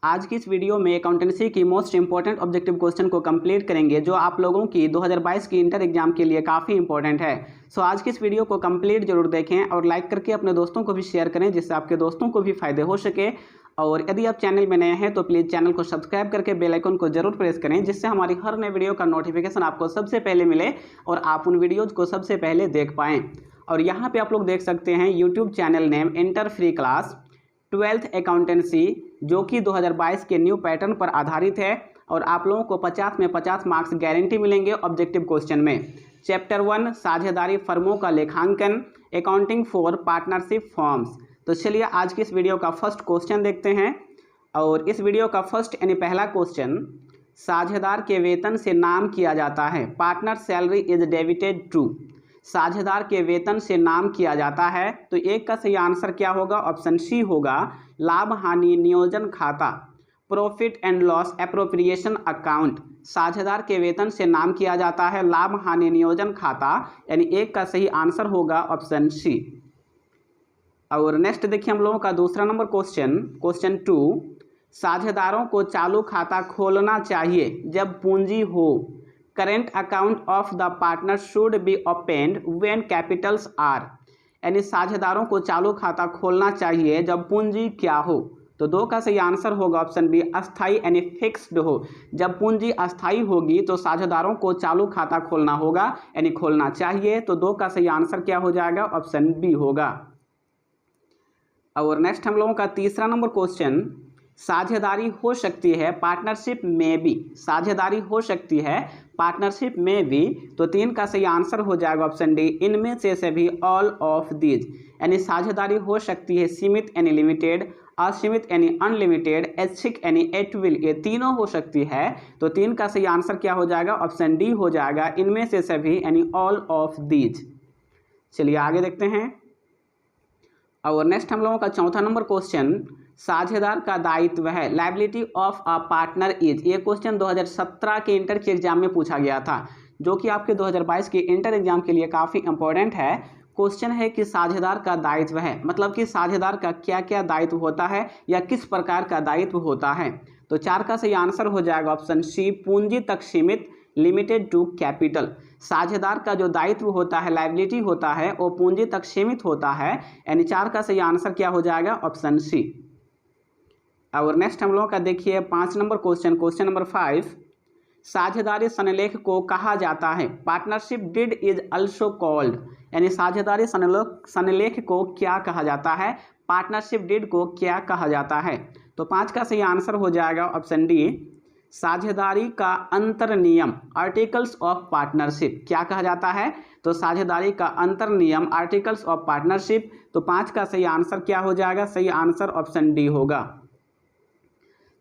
आज की इस वीडियो में अकाउंटेंसी की मोस्ट इंपॉर्टेंट ऑब्जेक्टिव क्वेश्चन को कंप्लीट करेंगे जो आप लोगों की 2022 की इंटर एग्जाम के लिए काफ़ी इंपॉर्टेंट है। सो आज की इस वीडियो को कंप्लीट जरूर देखें और लाइक करके अपने दोस्तों को भी शेयर करें जिससे आपके दोस्तों को भी फायदे हो सके। और यदि आप चैनल में नए हैं तो प्लीज़ चैनल को सब्सक्राइब करके बेल आइकन को जरूर प्रेस करें जिससे हमारी हर नए वीडियो का नोटिफिकेशन आपको सबसे पहले मिले और आप उन वीडियोज़ को सबसे पहले देख पाएँ। और यहाँ पे आप लोग देख सकते हैं YouTube channel name inter free class 12th accountancy जो कि 2022 के न्यू पैटर्न पर आधारित है और आप लोगों को 50 में 50 मार्क्स गारंटी मिलेंगे ऑब्जेक्टिव क्वेश्चन में। चैप्टर 1 साझेदारी फर्मों का लेखांकन, अकाउंटिंग फॉर पार्टनरशिप फॉर्म्स। तो चलिए आज की इस वीडियो का फर्स्ट क्वेश्चन देखते हैं। और इस वीडियो का फर्स्ट यानी पहला क्वेश्चन, साझेदार के वेतन से नाम किया जाता है, partner salary is debited to. साझेदार के वेतन से नाम किया जाता है तो एक का सही आंसर क्या होगा? ऑप्शन सी होगा, लाभ हानि नियोजन खाता, profit and loss appropriation account. साझेदार के वेतन से नाम किया जाता है लाभ हानि नियोजन खाता, यानी एक का सही आंसर होगा ऑप्शन सी। और नेक्स्ट देखिए हम लोगों का दूसरा नंबर क्वेश्चन, क्वेश्चन 2, साझेदारों को चालू खाता खोलना चाहिए जब पूंजी हो। Current account of the partner should be opened when capitals are. यानी साझेदारों को चालू खाता खोलना चाहिए जब पूंजी क्या हो। तो दो का सही आंसर होगा ऑप्शन बी, अस्थाई यानी फिक्स्ड हो। जब पूंजी अस्थाई होगी तो साझेदारों को चालू खाता खोलना होगा यानी खोलना चाहिए। तो दो का सही आंसर क्या हो जाएगा? ऑप्शन बी होगा। और नेक्स्ट हम लोगों का तीसरा नंबर क्वेश्चन, साझेदारी हो सकती है पार्टनरशिप में भी। साझेदारी हो सकती है पार्टनरशिप में भी। तो तीन का सही आंसर हो जाएगा ऑप्शन डी, इनमें से सभी, ऑल ऑफ दीज। यानी साझेदारी हो सकती है सीमित यानी लिमिटेड, असीमित यानी अनलिमिटेड, ऐच्छिक यानी एट विल, ये तीनों हो सकती है। तो तीन का सही आंसर क्या हो जाएगा? ऑप्शन डी हो जाएगा, इनमें से सभी यानी ऑल ऑफ दीज। चलिए आगे देखते हैं। और नेक्स्ट हम लोगों का चौथा नंबर क्वेश्चन, साझेदार का दायित्व है, liability of a partner is. ये क्वेश्चन 2017 के इंटर के एग्जाम में पूछा गया था जो कि आपके 2022 के इंटर एग्जाम के लिए काफ़ी इंपॉर्टेंट है। क्वेश्चन है कि साझेदार का दायित्व है, मतलब कि साझेदार का क्या क्या दायित्व होता है या किस प्रकार का दायित्व होता है। तो चार का सही आंसर हो जाएगा ऑप्शन सी, पूंजी तक सीमित, लिमिटेड टू कैपिटल। साझेदार का जो दायित्व होता है, लायबिलिटी होता है, वो पूंजी तक सीमित होता है। यानी चार का सही आंसर क्या हो जाएगा? Option C. और नेक्स्ट हम लोगों का देखिए 5 नंबर क्वेश्चन, क्वेश्चन नंबर 5, साझेदारी सनलेख को कहा जाता है, partnership deed is also called. यानी साझेदारी सनलेख को क्या कहा जाता है, पार्टनरशिप डीड को क्या कहा जाता है। तो 5 का सही आंसर हो जाएगा ऑप्शन डी, साझेदारी का अंतर नियम, आर्टिकल्स ऑफ पार्टनरशिप। क्या कहा जाता है? तो साझेदारी का अंतर नियम, आर्टिकल्स ऑफ पार्टनरशिप। तो 5 का सही आंसर क्या हो जाएगा? सही आंसर ऑप्शन डी होगा।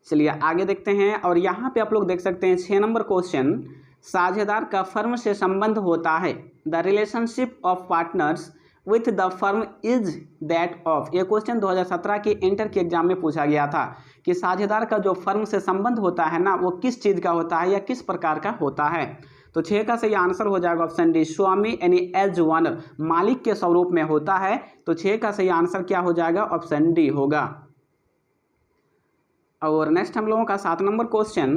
चलिए आगे देखते हैं। और यहाँ पे आप लोग देख सकते हैं 6 नंबर क्वेश्चन, साझेदार का फर्म से संबंध होता है, the relationship of partners with the firm is that of. ये क्वेश्चन 2017 के इंटर के एग्जाम में पूछा गया था कि साझेदार का जो फर्म से संबंध होता है ना, वो किस चीज़ का होता है या किस प्रकार का होता है। तो 6 का सही आंसर हो जाएगा ऑप्शन डी, स्वामी यानी एज ओनर, मालिक के स्वरूप में होता है। तो 6 का सही आंसर क्या हो जाएगा? ऑप्शन डी होगा। और नेक्स्ट हम लोगों का 7 नंबर क्वेश्चन,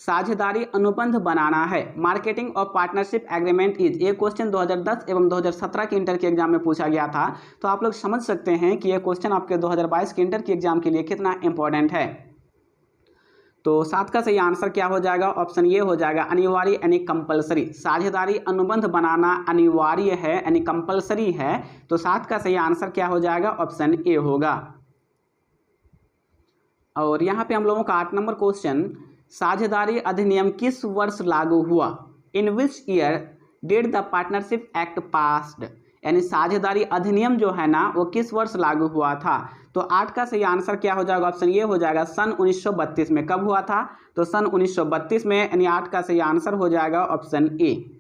साझेदारी अनुबंध बनाना है, marketing of partnership agreement is. ये क्वेश्चन 2010 एवं 2017 के इंटर के एग्जाम में पूछा गया था। तो आप लोग समझ सकते हैं कि ये क्वेश्चन आपके 2022 के इंटर के एग्जाम के लिए कितना इंपॉर्टेंट है। तो 7 का सही आंसर क्या हो जाएगा? ऑप्शन ये हो जाएगा, अनिवार्य यानी कंपलसरी। साझेदारी अनुबंध बनाना अनिवार्य है यानी कंपलसरी है। तो 7 का सही आंसर क्या हो जाएगा? ऑप्शन ए होगा। और यहाँ पे हम लोगों का 8 नंबर क्वेश्चन, साझेदारी अधिनियम किस वर्ष लागू हुआ, in which year did the partnership act passed. यानी साझेदारी अधिनियम जो है ना, वो किस वर्ष लागू हुआ था। तो 8 का सही आंसर क्या हो जाएगा? ऑप्शन ये हो जाएगा, सन 1932 में। कब हुआ था? तो सन 1932 में। यानी 8 का सही आंसर हो जाएगा ऑप्शन ए।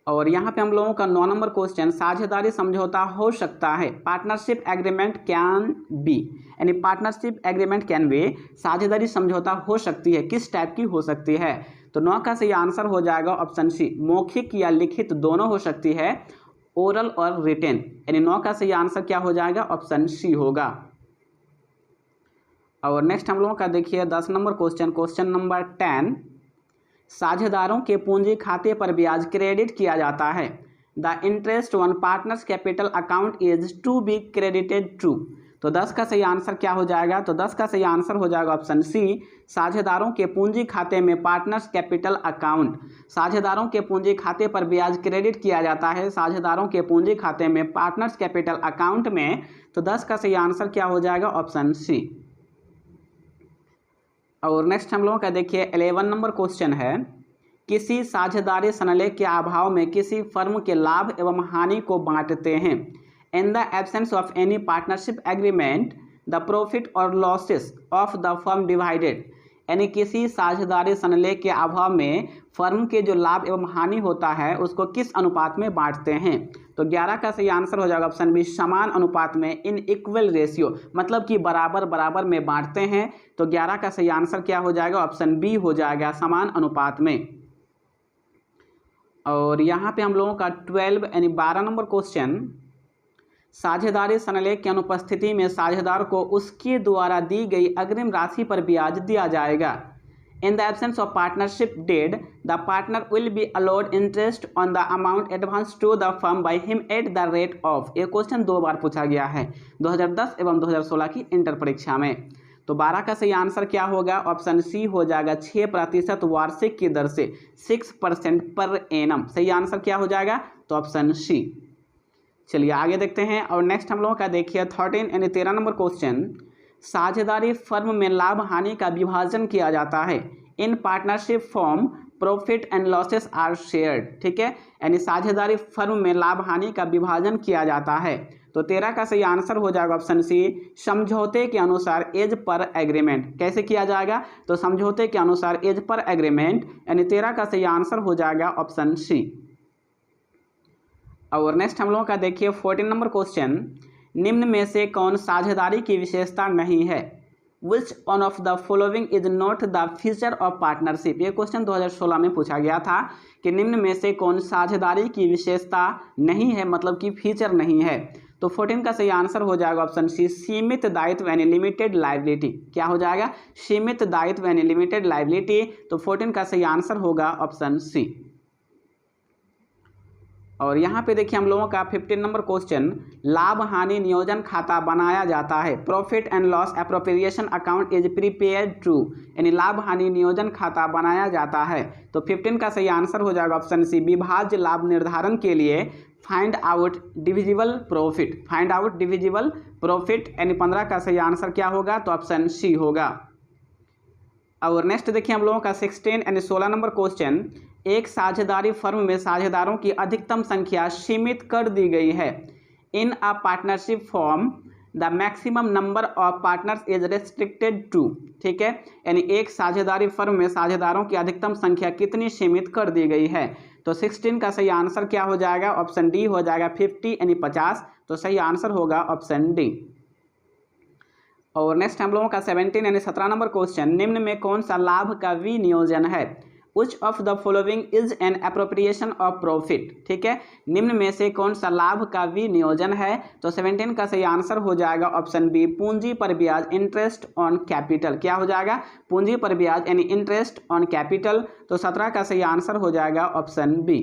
और यहाँ पे हम लोगों का 9 नंबर क्वेश्चन, साझेदारी समझौता हो सकता है, पार्टनरशिप एग्रीमेंट कैन बी। यानी पार्टनरशिप एग्रीमेंट कैन बी, साझेदारी समझौता हो सकती है, किस टाइप की हो सकती है। तो 9 का सही आंसर हो जाएगा ऑप्शन सी, मौखिक या लिखित दोनों हो सकती है, ओरल और रिटेन। यानी 9 का सही आंसर क्या हो जाएगा? ऑप्शन सी होगा। और नेक्स्ट हम लोगों का देखिए 10 नंबर क्वेश्चन नंबर 10, साझेदारों के पूंजी खाते पर ब्याज क्रेडिट किया जाता है। The interest on partners capital account is to be credited to. तो 10 का सही आंसर क्या हो जाएगा? तो 10 का सही आंसर हो जाएगा ऑप्शन सी, साझेदारों के पूंजी खाते में पार्टनर्स कैपिटल अकाउंट। साझेदारों के पूंजी खाते पर ब्याज क्रेडिट किया जाता है साझेदारों के पूंजी खाते में पार्टनर्स कैपिटल अकाउंट में। तो 10 का सही आंसर क्या हो जाएगा? Option C. और नेक्स्ट हम लोगों का देखिए 11 नंबर क्वेश्चन है, किसी साझेदारी संलेख के अभाव में किसी फर्म के लाभ एवं हानि को बांटते हैं। In the absence of any partnership agreement the profit और losses of the firm divided. यानी किसी साझेदारी संलेख के अभाव में फर्म के जो लाभ एवं हानि होता है उसको किस अनुपात में बांटते हैं। तो 11 का सही आंसर हो जाएगा ऑप्शन बी, समान अनुपात में, इन इक्वल रेशियो, मतलब कि बराबर बराबर में बांटते हैं। तो 11 का सही आंसर क्या हो जाएगा? ऑप्शन बी हो जाएगा, समान अनुपात में। और यहाँ पे हम लोगों का 12 यानी 12 नंबर क्वेश्चन, साझेदारी संलेख की अनुपस्थिति में साझेदार को उसके द्वारा दी गई अग्रिम राशि पर ब्याज दिया जाएगा। In the absence of partnership deed the partner will be allowed interest on the amount advance to the firm by him at the rate of. ये क्वेश्चन 2 बार पूछा गया है 2010 एवं 2016 की इंटर परीक्षा में। तो 12 का सही आंसर क्या होगा? ऑप्शन सी हो जाएगा, 6% वार्षिक की दर से, 6% पर एनम। सही आंसर क्या हो जाएगा? तो ऑप्शन सी। चलिए आगे देखते हैं। और नेक्स्ट हम लोगों का देखिए 13 यानी 13 नंबर क्वेश्चन, साझेदारी फर्म में लाभ हानि का विभाजन किया जाता है। In partnership form profit and losses are shared. ठीक है, यानी साझेदारी फर्म में लाभ हानि का विभाजन किया जाता है। तो 13 का सही आंसर हो जाएगा ऑप्शन सी, समझौते के अनुसार एज पर एग्रीमेंट। कैसे किया जाएगा? तो समझौते के अनुसार एज पर एग्रीमेंट, यानी 13 का सही आंसर हो जाएगा ऑप्शन सी। और नेक्स्ट हम लोगों का देखिए 14 नंबर क्वेश्चन, निम्न में से कौन साझेदारी की विशेषता नहीं है? Which one of the following is not the feature of partnership. ये क्वेश्चन 2016 में पूछा गया था कि निम्न में से कौन साझेदारी की विशेषता नहीं है, मतलब कि फीचर नहीं है। तो 14 का सही आंसर हो जाएगा ऑप्शन सी, सीमित दायित्व यानी लिमिटेड लायबिलिटी। क्या हो जाएगा? सीमित दायित्व यानी लिमिटेड लायबिलिटी। तो 14 का सही आंसर होगा ऑप्शन सी। और यहाँ पे देखिए हम लोगों का 15 नंबर क्वेश्चन, लाभ हानि नियोजन खाता बनाया जाता है। Profit and loss appropriation account is prepared to, यानी लाभ हानि नियोजन खाता बनाया जाता है। तो 15 का सही आंसर हो जाएगा ऑप्शन सी, विभाज्य लाभ निर्धारण के लिए find out divisible profit. Find out divisible profit, यानी 15 का सही आंसर क्या होगा? तो ऑप्शन सी होगा। और नेक्स्ट देखिए हम लोगों का 16 यानी 16 नंबर क्वेश्चन, एक साझेदारी फर्म में साझेदारों की अधिकतम संख्या सीमित कर दी गई है। In a partnership form the maximum number of partners is restricted to. ठीक है, यानी एक साझेदारी फर्म में साझेदारों की अधिकतम संख्या कितनी सीमित कर दी गई है। तो 16 का सही आंसर क्या हो जाएगा? ऑप्शन डी हो जाएगा, 50 यानी 50। तो सही आंसर होगा ऑप्शन डी। और नेक्स्ट हम लोगों का 17 यानी 17 नंबर क्वेश्चन, निम्न में कौन सा लाभ का विनियोजन है? Which of the following is an appropriation of profit। ठीक है, निम्न में से कौन सा लाभ का विनियोजन है? तो 17 का सही आंसर हो जाएगा ऑप्शन बी, पूंजी पर ब्याज, इंटरेस्ट ऑन कैपिटल। क्या हो जाएगा? पूंजी पर ब्याज यानी इंटरेस्ट ऑन कैपिटल। तो 17 का सही आंसर हो जाएगा ऑप्शन बी।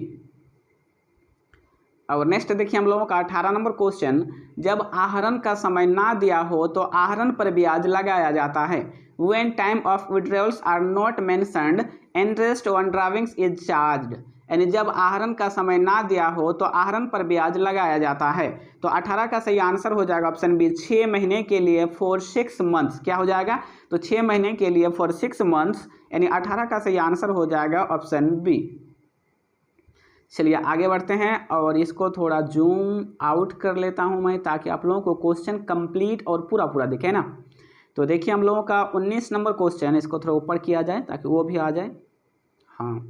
और नेक्स्ट देखिए हम लोगों का 18 नंबर क्वेश्चन, जब आहरण का समय ना दिया हो तो आहरण पर ब्याज लगाया जाता है। When time of withdrawals are not mentioned, interest on drawings is charged। यानी जब आहरण का समय ना दिया हो तो आहरण पर ब्याज लगाया जाता है। तो 18 का सही आंसर हो जाएगा ऑप्शन बी, 6 महीने के लिए फॉर 6 मंथ्स। क्या हो जाएगा? तो 6 महीने के लिए फॉर 6 मंथ्स, यानी 18 का सही आंसर हो जाएगा ऑप्शन बी। चलिए आगे बढ़ते हैं और इसको थोड़ा जूम आउट कर लेता हूं मैं, ताकि आप लोगों को क्वेश्चन कंप्लीट और पूरा पूरा दिखे ना। तो देखिए हम लोगों का 19 नंबर क्वेश्चन, इसको थोड़ा ऊपर किया जाए ताकि वो भी आ जाए। हाँ,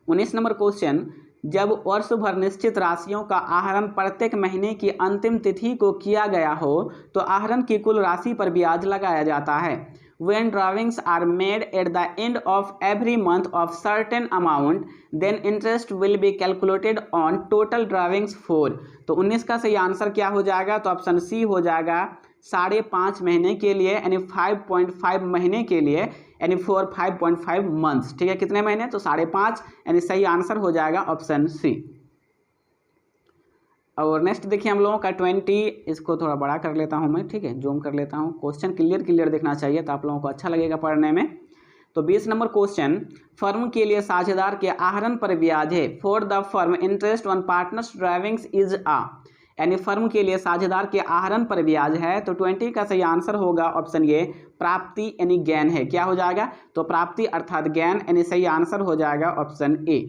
19 नंबर क्वेश्चन, जब वर्ष भर निश्चित राशियों का आहरण प्रत्येक महीने की अंतिम तिथि को किया गया हो तो आहरण की कुल राशि पर ब्याज लगाया जाता है। When drawings are made at the end of every month of certain amount, then interest will be calculated on total drawings for। तो 19 का सही आंसर क्या हो जाएगा? तो ऑप्शन सी हो जाएगा, 5.5 महीने के लिए, यानी 5.5 महीने के लिए, यानी 5.5 मंथ्स। ठीक है, कितने महीने? तो 5.5, यानी सही आंसर हो जाएगा ऑप्शन सी। और नेक्स्ट देखिए हम लोगों का 20, इसको थोड़ा बड़ा कर लेता हूं मैं, ठीक है, जूम कर लेता हूं। क्वेश्चन क्लियर दिखना चाहिए तो आप लोगों को अच्छा लगेगा पढ़ने में। तो 20 नंबर क्वेश्चन, फर्म के लिए साझेदार के आहरण पर ब्याज है। For the firm interest on partners drivings is आ, यानी फर्म के लिए साझेदार के आहरण पर ब्याज है। तो 20 का सही आंसर होगा ऑप्शन ए, प्राप्ति यानी गेन है। क्या हो जाएगा? तो प्राप्ति अर्थात गेन, यानी सही आंसर हो जाएगा ऑप्शन ए।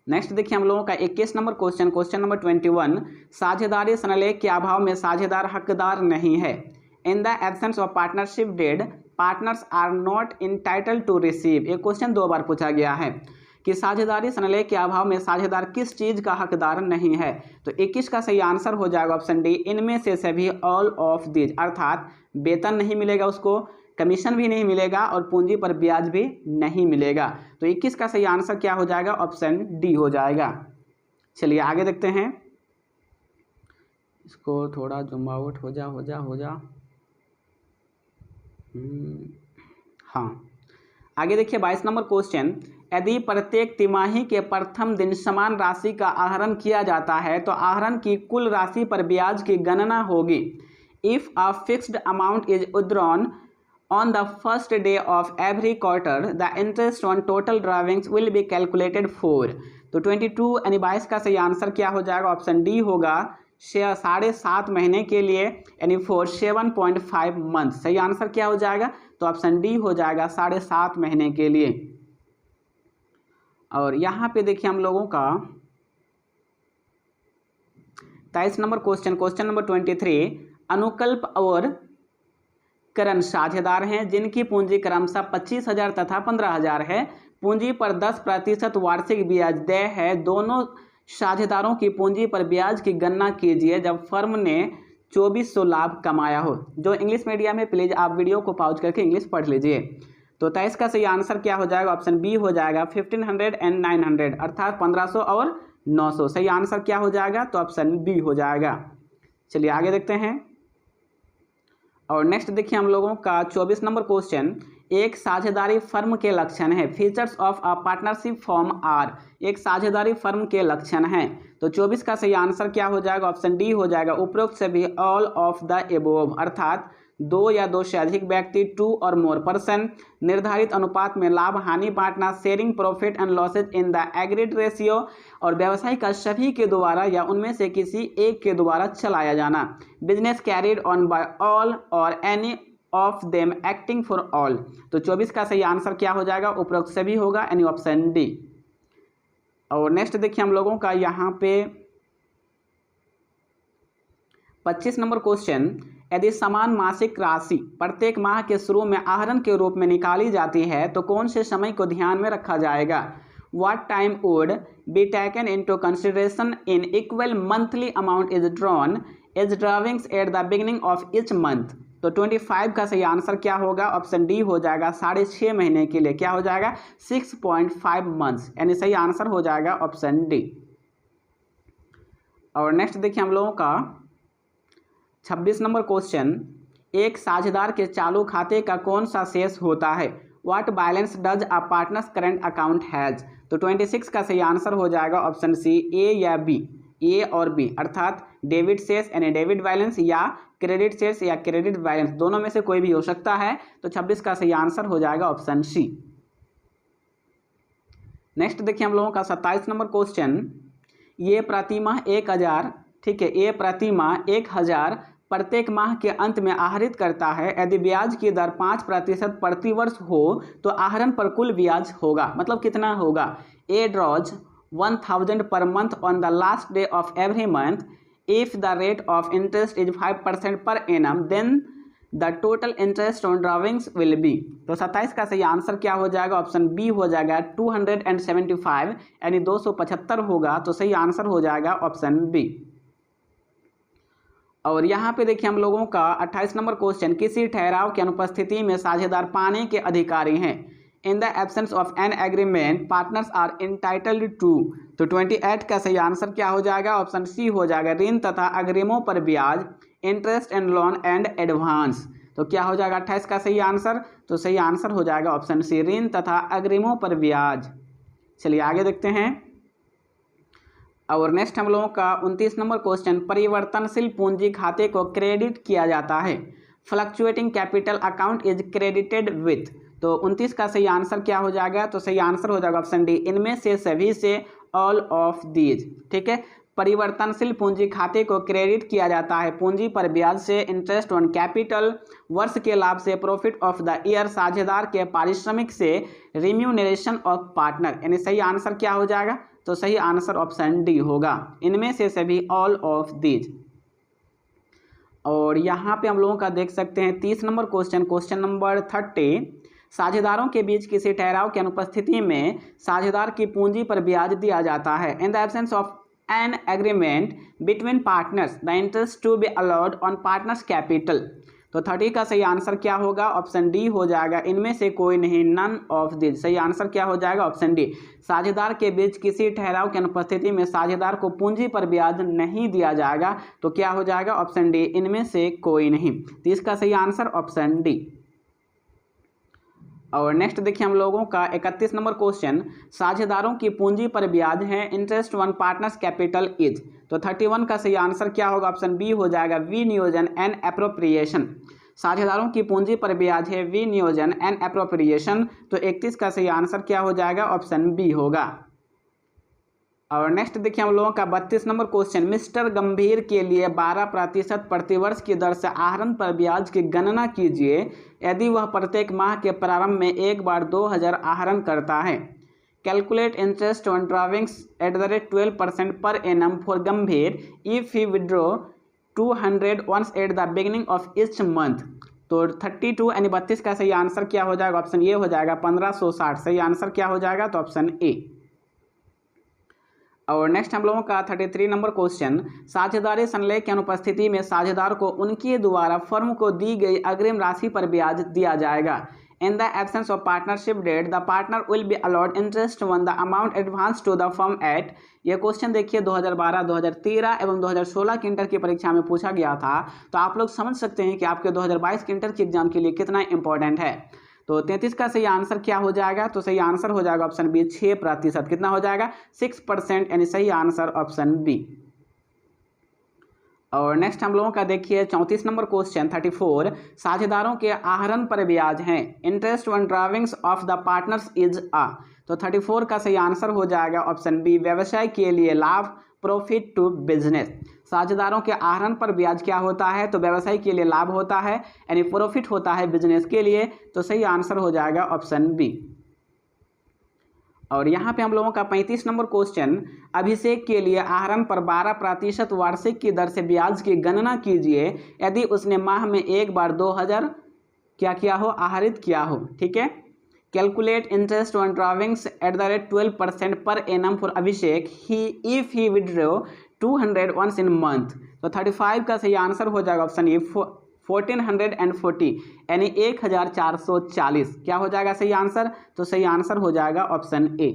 नेक्स्ट देखिए हम लोगों का 21 नंबर क्वेश्चन, क्वेश्चन नंबर 21, साझेदारी सनलेख के अभाव में साझेदार हकदार नहीं है। In the absence of partnership deed partners are not entitle to receive. ये क्वेश्चन 2 बार पूछा गया है कि साझेदारी सनलेख के अभाव में साझेदार किस चीज का हकदार नहीं है। तो 21 का सही आंसर हो जाएगा ऑप्शन डी, इनमें से सभी, ऑल ऑफ दीज, अर्थात वेतन नहीं मिलेगा उसको, कमीशन भी नहीं मिलेगा और पूंजी पर ब्याज भी नहीं मिलेगा। तो 21 का सही आंसर क्या हो जाएगा? ऑप्शन डी हो जाएगा। चलिए आगे देखते हैं, इसको थोड़ा जूम आउट हो जा। हाँ, आगे देखिए 22 नंबर क्वेश्चन, यदि प्रत्येक तिमाही के प्रथम दिन समान राशि का आहरण किया जाता है तो आहरण की कुल राशि पर ब्याज की गणना होगी। If a fixed amount is withdrawn on the first day of every quarter, the interest on total drawings will be calculated for। तो 22 यानी 22 का सही आंसर क्या हो जाएगा? ऑप्शन डी होगा, 7.5 महीने के लिए, यानी 7.5 मंथ। सही आंसर क्या हो जाएगा? तो ऑप्शन डी हो जाएगा, 7.5 महीने के लिए। और यहाँ पे देखिए हम लोगों का 23 नंबर क्वेश्चन, क्वेश्चन नंबर 23, अनुकल्प और करण साझेदार हैं जिनकी पूंजी क्रमशः 25,000 तथा 15,000 है। पूंजी पर 10% वार्षिक ब्याज देय है। दोनों साझेदारों की पूंजी पर ब्याज की गणना कीजिए जब फर्म ने 2400 लाभ कमाया हो। जो इंग्लिश मीडियम है प्लीज आप वीडियो को पॉज करके इंग्लिश पढ़ लीजिए। तो 23 का सही आंसर क्या हो जाएगा? ऑप्शन बी हो जाएगा, 1500 एंड 900, अर्थात 1500 और 900। सही आंसर क्या हो जाएगा? तो ऑप्शन बी हो जाएगा। चलिए आगे देखते हैं। और नेक्स्ट देखिए हम लोगों का 24 नंबर क्वेश्चन, एक साझेदारी फर्म के लक्षण है। Features of a partnership firm are, एक साझेदारी फर्म के लक्षण हैं। तो 24 का सही आंसर क्या हो जाएगा? ऑप्शन डी हो जाएगा, उपरोक्त सभी, ऑल ऑफ द एबोव, अर्थात 2 या 2 से अधिक व्यक्ति, 2 और मोर पर्सन, निर्धारित अनुपात में लाभ हानि बांटना, sharing profit and losses in the agreed ratio, और व्यवसाय का सभी के द्वारा या उनमें से किसी एक के द्वारा चलाया जाना। Business carried on by all or any of them acting for all. तो 24 का सही आंसर क्या हो जाएगा? उपरोक्त सभी होगा, यानी ऑप्शन डी। और नेक्स्ट देखिए हम लोगों का यहाँ पे 25 नंबर क्वेश्चन, यदि समान मासिक राशि प्रत्येक माह के शुरू में आहरण के रूप में निकाली जाती है तो कौन से समय को ध्यान में रखा जाएगा? What time would be taken into consideration in equal monthly amount is drawn as drawings at the beginning of each month। तो 25 का सही आंसर क्या होगा? ऑप्शन डी हो जाएगा, 6.5 महीने के लिए। क्या हो जाएगा? 6.5 मंथ्स, यानी सही आंसर हो जाएगा ऑप्शन डी। और नेक्स्ट देखिए हम लोगों का 26 नंबर क्वेश्चन, एक साझेदार के चालू खाते का कौन सा शेष होता है? What balance does a partners current account has. तो 26 का सही आंसर हो जाएगा ऑप्शन सी, ए या बी, ए और बी, अर्थात डेबिट शेष यानी डेबिट बैलेंस या क्रेडिट शेष या क्रेडिट बैलेंस, दोनों में से कोई भी हो सकता है। तो 26 का सही आंसर हो जाएगा ऑप्शन सी। नेक्स्ट देखिए हम लोगों का 27 नंबर क्वेश्चन, ये प्रतिमाह 1000, ठीक है, ये प्रतिमाह 1000 प्रत्येक माह के अंत में आहरित करता है। यदि ब्याज की दर 5% प्रतिवर्ष हो तो आहरण पर कुल ब्याज होगा, मतलब कितना होगा? ए draws 1000 per month on the last day of every month. If the rate of interest is 5% per annum then the total interest on drawings will be. तो 27 का सही आंसर क्या हो जाएगा? ऑप्शन बी हो जाएगा, 275, यानी 275 होगा। तो सही आंसर हो जाएगा ऑप्शन बी। और यहाँ पे देखिए हम लोगों का 28 नंबर क्वेश्चन, किसी ठहराव की अनुपस्थिति में साझेदार पाने के अधिकारी हैं। In the absence of an agreement partners are entitled to. तो 28 का सही आंसर क्या हो जाएगा? ऑप्शन सी हो जाएगा, ऋण तथा अग्रिमों पर ब्याज। Interest and loan and advance. तो क्या हो जाएगा 28 का सही आंसर? तो सही आंसर हो जाएगा ऑप्शन सी, ऋण तथा अग्रिमों पर ब्याज। चलिए आगे देखते हैं। और नेक्स्ट हम लोगों का 29 नंबर क्वेश्चन, परिवर्तनशील पूंजी खाते को क्रेडिट किया जाता है, fluctuating capital account is credited with. तो 29 का सही आंसर क्या हो जाएगा? तो सही आंसर हो जाएगा ऑप्शन डी, इनमें से सभी से, ऑल ऑफ दीज। ठीक है, परिवर्तनशील पूंजी खाते को क्रेडिट किया जाता है पूंजी पर ब्याज से, इंटरेस्ट ऑन कैपिटल, वर्ष के लाभ से, प्रॉफिट ऑफ द ईयर, साझेदार के पारिश्रमिक से, रिम्यूनरेशन ऑफ पार्टनर। यानी सही आंसर क्या हो जाएगा? तो सही आंसर ऑप्शन डी होगा, इनमें से सभी, ऑल ऑफ दीज। और यहाँ पे हम लोगों का देख सकते हैं 30 नंबर क्वेश्चन, क्वेश्चन नंबर 30, साझेदारों के बीच किसी ठहराव की अनुपस्थिति में साझेदार की पूंजी पर ब्याज दिया जाता है। In the absence of an agreement between partners the interest to be allowed on partners capital. तो 30 का सही आंसर क्या होगा? ऑप्शन डी हो जाएगा, इनमें से कोई नहीं, नन ऑफ दिस। सही आंसर क्या हो जाएगा? ऑप्शन डी, साझेदार के बीच किसी ठहराव की अनुपस्थिति में साझेदार को पूंजी पर ब्याज नहीं दिया जाएगा। तो क्या हो जाएगा? ऑप्शन डी, इनमें से कोई नहीं। तो इसका सही आंसर ऑप्शन डी। और नेक्स्ट देखिए हम लोगों का 31 नंबर क्वेश्चन, साझेदारों की पूंजी पर ब्याज है, interest one partners capital is. तो 31 का सही आंसर क्या होगा? ऑप्शन बी हो जाएगा, विनियोजन एंड एप्रोप्रिएशन। साझेदारों की पूंजी पर ब्याज है, विनियोजन एंड एप्रोप्रिएशन। तो 31 का सही आंसर क्या हो जाएगा? ऑप्शन बी होगा। और नेक्स्ट देखिए हम लोगों का 32 नंबर क्वेश्चन, मिस्टर गंभीर के लिए 12% प्रतिवर्ष की दर से आहरण पर ब्याज की गणना कीजिए यदि वह प्रत्येक माह के प्रारंभ में एक बार 2000 आहरण करता है। Calculate interest on drawings at the rate 12% पर annum for Gambhir if he withdraw 200 once at the beginning of each month. तो 32 यानी 32 का सही आंसर क्या हो जाएगा? ऑप्शन ए हो जाएगा, 1560। सही आंसर क्या हो जाएगा? तो ऑप्शन ए। और नेक्स्ट हम लोगों का 33 नंबर क्वेश्चन, साझेदारी संलेख की अनुपस्थिति में साझेदार को उनके द्वारा फर्म को दी गई अग्रिम राशि पर ब्याज दिया जाएगा। In the absence of partnership deed the partner will be allot interest on the amount advance to the firm at. ये क्वेश्चन देखिए 2012, 2013 एवं 2016 की इंटर की परीक्षा में पूछा गया था। तो आप लोग समझ सकते हैं कि आपके 2022 के इंटर के एग्जाम के लिए कितना इंपॉर्टेंट है। तो 33 का सही आंसर क्या हो जाएगा? तो सही आंसर हो जाएगा ऑप्शन बी, 6%। कितना हो जाएगा? 6%, यानी सही आंसर ऑप्शन बी। और नेक्स्ट हम लोगों का देखिए 34 नंबर क्वेश्चन 34, साझेदारों के आहरण पर ब्याज है, interest on drawings of the partners is आ। तो 34 का सही आंसर हो जाएगा ऑप्शन बी, व्यवसाय के लिए लाभ, प्रॉफिट टू बिजनेस। साझेदारों के आहरण पर ब्याज क्या होता है? तो व्यवसाय के लिए लाभ होता है, यानी प्रॉफिट होता है बिजनेस के लिए। तो सही आंसर हो जाएगा ऑप्शन बी। और यहाँ पे हम लोगों का 35 नंबर क्वेश्चन, अभिषेक के लिए आहरण पर 12% वार्षिक की दर से ब्याज की गणना कीजिए यदि उसने माह में एक बार 2000 क्या किया हो? आहरित किया हो। ठीक है, calculate interest on drawings at the rate 12% पर annum for Abhishek he if he withdraw 200 once in month. तो 35 का सही आंसर हो जाएगा ऑप्शन ए, 1440, यानी 1440। क्या हो जाएगा सही आंसर? तो सही आंसर हो जाएगा ऑप्शन ए।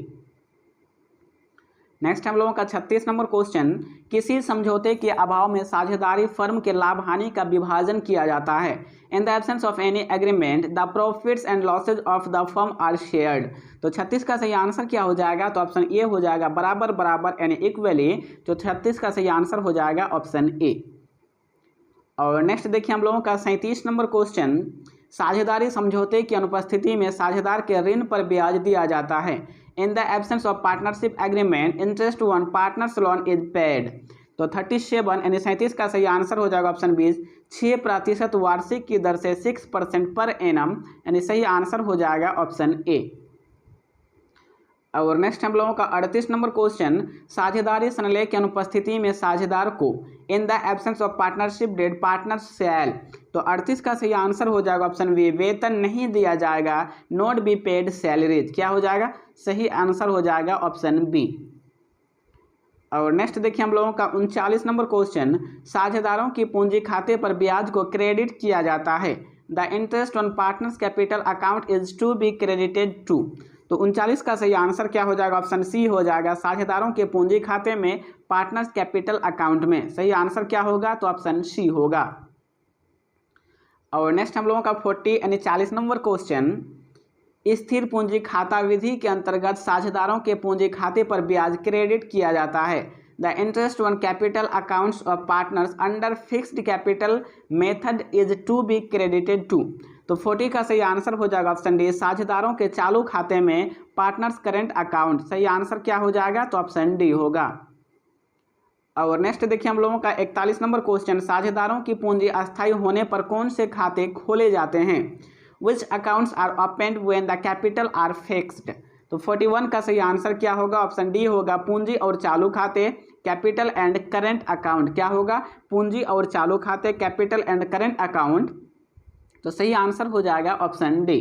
नेक्स्ट हम लोगों का 36 नंबर क्वेश्चन, किसी समझौते के अभाव में साझेदारी फर्म के लाभ हानि का विभाजन किया जाता है। In the absence of any agreement the profits and losses of the firm are shared. तो 36 का सही आंसर क्या हो जाएगा? तो ऑप्शन ए हो जाएगा, बराबर बराबर यानी इक्वली। तो 36 का सही आंसर हो जाएगा ऑप्शन ए। और नेक्स्ट देखिए हम लोगों का 37 नंबर क्वेश्चन, साझेदारी समझौते की अनुपस्थिति में साझेदार के ऋण पर ब्याज दिया जाता है। In the absence of partnership agreement interest on partners loan is paid. तो 37 यानी 37 का सही आंसर हो जाएगा ऑप्शन बी, 6% वार्षिक की दर से 6% पर एनम, यानी सही आंसर हो जाएगा ऑप्शन ए। और नेक्स्ट हम लोगों का 38 नंबर क्वेश्चन, साझेदारी संलेख की अनुपस्थिति में साझेदार को in the absence of partnership deed partner shall. तो 38 का सही आंसर हो जाएगा ऑप्शन बी, वेतन नहीं दिया जाएगा, नॉट बी पेड सैलरीज। क्या हो जाएगा? सही आंसर हो जाएगा ऑप्शन बी। और नेक्स्ट देखिए हम लोगों का 39 नंबर क्वेश्चन, साझेदारों की पूंजी खाते पर ब्याज को क्रेडिट किया जाता है। The interest on partners capital account is to be credited to. तो 39 का सही आंसर क्या हो जाएगा? ऑप्शन सी हो जाएगा, साझेदारों के पूंजी खाते में पार्टनर्स कैपिटल अकाउंट में। सही आंसर क्या होगा? तो ऑप्शन सी होगा। और नेक्स्ट हम लोगों का 40 यानी 40 नंबर क्वेश्चन, स्थिर पूंजी खाता विधि के अंतर्गत साझेदारों के पूंजी खाते पर ब्याज क्रेडिट किया जाता है। The interest on capital accounts of partners under fixed capital method is to be credited to. तो 40 का सही आंसर हो जाएगा ऑप्शन डी, साझेदारों के चालू खाते में पार्टनर्स करेंट अकाउंट। सही आंसर क्या हो जाएगा? तो ऑप्शन डी होगा। और नेक्स्ट देखिए हम लोगों का 41 नंबर क्वेश्चन, साझेदारों की पूंजी अस्थायी होने पर कौन से खाते खोले जाते हैं? Which accounts are opened when the capital are fixed. तो 41 का सही आंसर क्या होगा? ऑप्शन डी होगा, पूंजी और चालू खाते, कैपिटल एंड करेंट अकाउंट। क्या होगा? पूंजी और चालू खाते, कैपिटल एंड करेंट अकाउंट। तो सही आंसर हो जाएगा ऑप्शन डी।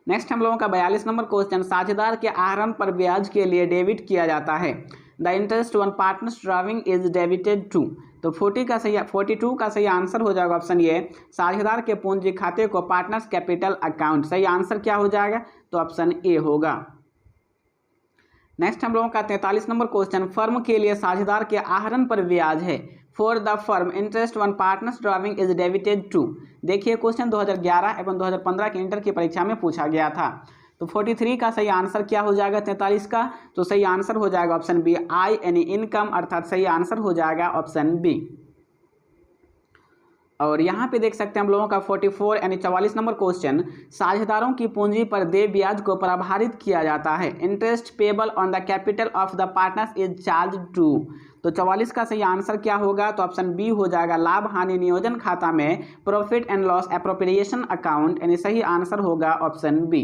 नेक्स्ट हम लोगों का 42 नंबर क्वेश्चन, साझेदार के आहरण पर ब्याज के लिए डेबिट किया जाता है। The interest on partners drawing is debited to. तो 42 का सही आंसर हो जाएगा ऑप्शन ए, साझेदार के पूंजी खाते को पार्टनर्स कैपिटल अकाउंट। सही आंसर क्या हो जाएगा? तो ऑप्शन ए होगा। नेक्स्ट हम लोगों का 43 नंबर क्वेश्चन, फर्म के लिए साझेदार के आहरण पर ब्याज है। For the firm interest on partners drawing is debited to. देखिए क्वेश्चन 2011 एवं 2015 के इंटर की परीक्षा में पूछा गया था। तो 43 का सही आंसर क्या हो जाएगा 43 का? तो सही आंसर हो जाएगा ऑप्शन बी, आय यानी इनकम, अर्थात सही आंसर हो जाएगा ऑप्शन बी। और यहाँ पे देख सकते हैं हम लोगों का 44 यानी 44 नंबर क्वेश्चन, साझेदारों की पूंजी पर देय ब्याज को प्रभारित किया जाता है। Interest payable on the capital of the partners is charge to. तो 44 का सही आंसर क्या होगा? तो ऑप्शन बी हो जाएगा, लाभ हानि नियोजन खाता में profit and loss appropriation account, यानी सही आंसर होगा ऑप्शन बी।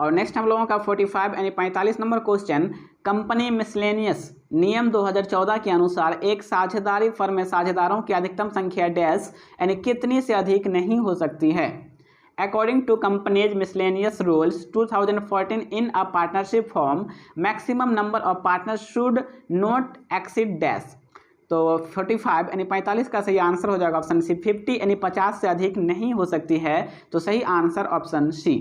और नेक्स्ट हम लोगों का 45 यानी 45 नंबर क्वेश्चन, कंपनी मिसलेनियस नियम 2014 के अनुसार एक साझेदारी फर्म में साझेदारों की अधिकतम संख्या डैश यानी कितनी से अधिक नहीं हो सकती है। According to companies miscellaneous rules 2014 in a partnership form maximum number of partners should not exceed dash. तो 45 यानी 45 का सही आंसर हो जाएगा ऑप्शन सी, 50 यानी 50 से अधिक नहीं हो सकती है। तो सही आंसर ऑप्शन सी।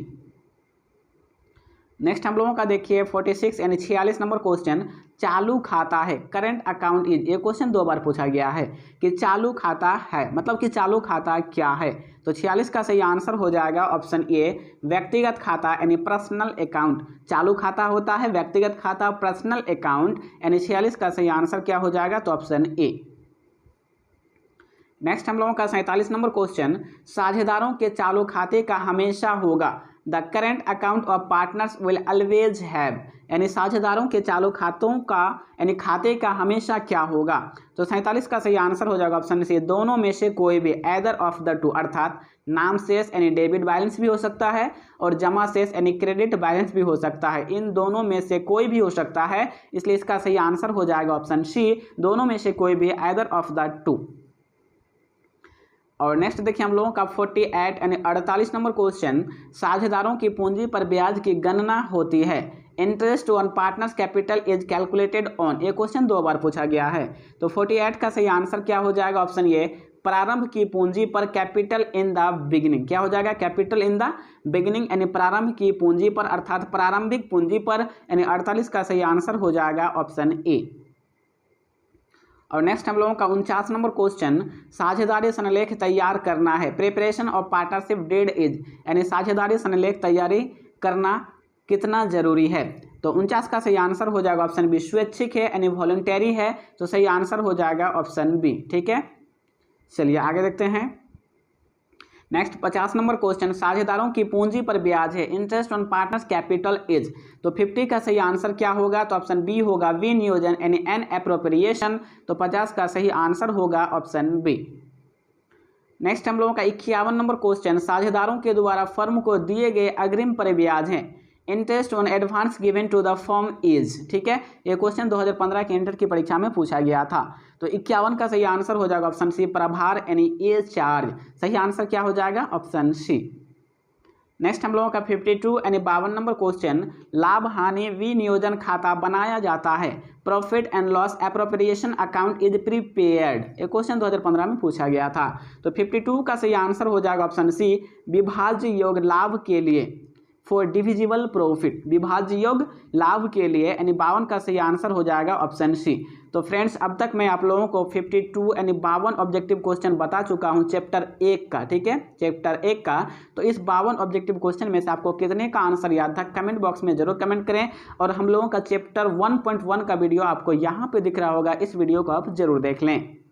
नेक्स्ट हम लोगों का देखिए 46 यानी 46 नंबर क्वेश्चन, चालू खाता है, करंट अकाउंट इज। ये क्वेश्चन 2 बार पूछा गया है कि चालू खाता है मतलब कि चालू खाता क्या है। तो 46 का सही आंसर हो जाएगा ऑप्शन ए, व्यक्तिगत खाता यानी पर्सनल अकाउंट। चालू खाता होता है व्यक्तिगत खाता, पर्सनल अकाउंट, यानी 46 का सही आंसर क्या हो जाएगा? तो ऑप्शन ए। नेक्स्ट हम लोगों का 47 नंबर क्वेश्चन, साझेदारों के चालू खाते का हमेशा होगा। The current account of partners will always have, यानी साझेदारों के चालू खातों का यानी खाते का हमेशा क्या होगा? तो 47 का सही आंसर हो जाएगा ऑप्शन सी, दोनों में से कोई भी, एदर ऑफ द टू, अर्थात नाम शेष यानी डेबिट बैलेंस भी हो सकता है और जमा शेष यानी क्रेडिट बैलेंस भी हो सकता है। इन दोनों में से कोई भी हो सकता है, इसलिए इसका सही आंसर हो जाएगा ऑप्शन सी, दोनों में से कोई भी, एदर ऑफ द टू। और नेक्स्ट देखिए हम लोगों का 48 यानी 48 नंबर क्वेश्चन, साझेदारों की पूंजी पर ब्याज की गणना होती है। Interest on partners capital is calculated on. ये क्वेश्चन 2 बार पूछा गया है। तो 48 का सही आंसर क्या हो जाएगा? ऑप्शन ए, प्रारंभ की पूंजी पर कैपिटल इन द बिगिनिंग। क्या हो जाएगा? कैपिटल इन द बिगिनिंग, यानी प्रारंभ की पूंजी पर अर्थात प्रारंभिक पूंजी पर, यानी 48 का सही आंसर हो जाएगा ऑप्शन ए। और नेक्स्ट हम लोगों का 49 नंबर क्वेश्चन, साझेदारी सनलेख तैयार करना है। Preparation of partnership deed is, यानी साझेदारी सनलेख तैयारी करना कितना जरूरी है? तो 49 का सही आंसर हो जाएगा ऑप्शन बी, स्वैच्छिक है यानी वॉलंटरी है। तो सही आंसर हो जाएगा ऑप्शन बी। ठीक है, चलिए आगे देखते हैं। नेक्स्ट 50 नंबर क्वेश्चन, साझेदारों की पूंजी पर ब्याज है। Interest on partners capital is. तो 50 का सही आंसर क्या होगा? तो ऑप्शन बी होगा, विनियोजन यानी एन एप्रोप्रिएशन। तो 50 का सही आंसर होगा ऑप्शन बी। नेक्स्ट हम लोगों का 51 नंबर क्वेश्चन, साझेदारों के द्वारा फर्म को दिए गए अग्रिम पर ब्याज है। Interest on advance given to the firm is. ठीक है, ये क्वेश्चन 2015 के इंटर की परीक्षा में पूछा गया था। तो 51 का सही आंसर हो जाएगा ऑप्शन सी, प्रभार यानी ए चार्ज। सही आंसर क्या हो जाएगा? ऑप्शन सी। नेक्स्ट हम लोगों का 52 यानी 52 नंबर क्वेश्चन, लाभ हानि विनियोजन खाता बनाया जाता है। Profit and loss appropriation account is prepared. ये क्वेश्चन 2015 में पूछा गया था। तो 52 का सही आंसर हो जाएगा ऑप्शन सी, विभाज्य योग लाभ के लिए, फॉर डिविजिबल प्रॉफिट, विभाज्य योग लाभ के लिए, यानी 52 का सही आंसर हो जाएगा ऑप्शन सी। तो फ्रेंड्स अब तक मैं आप लोगों को 52 यानी 52 ऑब्जेक्टिव क्वेश्चन बता चुका हूं चैप्टर 1 का, ठीक है, चैप्टर 1 का। तो इस 52 ऑब्जेक्टिव क्वेश्चन में से आपको कितने का आंसर याद था कमेंट बॉक्स में जरूर कमेंट करें। और हम लोगों का चैप्टर 1.1 का वीडियो आपको यहाँ पे दिख रहा होगा, इस वीडियो को आप जरूर देख लें।